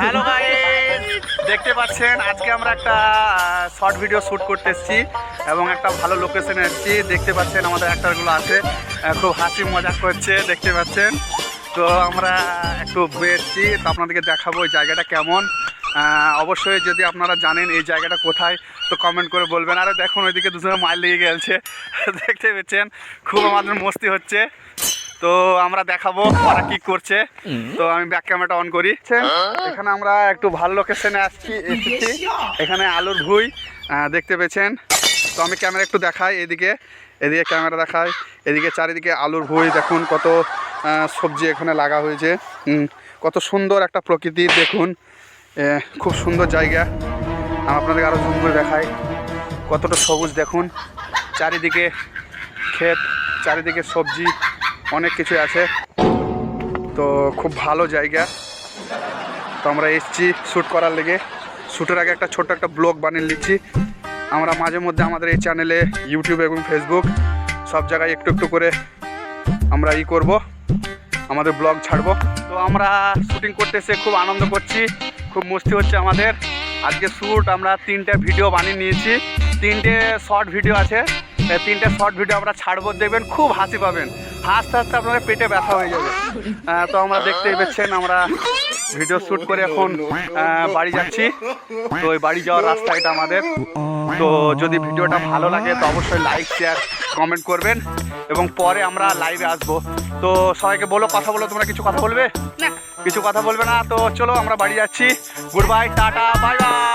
Hello guys, দেখতে পাচ্ছেন আজকে আমরা একটা শর্ট ভিডিও শ্যুট করতে এসেছি এবং একটা ভালো লোকেশনে এসেছি। দেখতে পাচ্ছেন আমাদের অ্যাক্টরগুলো আছে, খুব হাসি মজা করছে দেখতে পাচ্ছেন। তো আমরা একটু এসেছি, তো আপনাদেরকে দেখাবো এই জায়গাটা কেমন। অবশ্যই যদি আপনারা জানেন এই জায়গাটা কোথায় তো কমেন্ট করে বলবেন। আরও দেখুন ওইদিকে দুজনে মাইল লেগে গেছে দেখতে পেয়েছেন, খুব আমাদের মস্তি হচ্ছে। তো আমরা দেখাবো ওরা কি করছে। তো আমি ব্যাক ক্যামেরাটা অন করি। এখানে আমরা একটু ভালো লোকেশনে এসেছি। এখানে আলুর ভুঁই দেখতে পেয়েছেন। তো আমি ক্যামেরা একটু দেখাই, এদিকে ক্যামেরা দেখাই। এদিকে চারিদিকে আলুর ভুঁই দেখুন, কত সবজি এখানে লাগা হয়েছে। কত সুন্দর একটা প্রকৃতি দেখুন, খুব সুন্দর জায়গা। আমি আপনাদেরকে আরও জুম করে দেখাই, কতটা সবুজ দেখুন। চারিদিকে ক্ষেত, চারিদিকে সবজি, অনেক কিছু আছে। তো খুব ভালো জায়গা। তো আমরা এসেছি শ্যুট করার লেগে। শ্যুটের আগে একটা ছোট্ট একটা ব্লগ বানিয়ে নিচ্ছি। আমরা মাঝে মধ্যে আমাদের এই চ্যানেলে ইউটিউব এবং ফেসবুক সব জায়গায় একটু একটু করে আমরা করব, আমাদের ব্লগ ছাড়বো। তো আমরা শ্যুটিং করতে এসে খুব আনন্দ করছি, খুব মস্তি হচ্ছে আমাদের। আজকে শ্যুট আমরা 3টে ভিডিও বানিয়ে নিয়েছি, 3টে শর্ট ভিডিও আছে। 3টে শর্ট ভিডিও আমরা ছাড়বো, দেখবেন খুব হাসি পাবেন। হাসতে হাসতে আপনাদের পেটে ব্যথা হয়ে যাবে। তো আমরা দেখতেই পাচ্ছেন আমরা ভিডিও শ্যুট করে এখন বাড়ি যাচ্ছি। তো ওই বাড়ি যাওয়ার রাস্তা এটা আমাদের। তো যদি ভিডিওটা ভালো লাগে তো অবশ্যই লাইক শেয়ার কমেন্ট করবেন এবং পরে আমরা লাইভে আসবো। তো সবাইকে বলো, কথা বলো, তোমরা কিছু কথা বলবে না? কিছু কথা বলবে না? তো চলো আমরা বাড়ি যাচ্ছি। Good bye, tata, bye bye.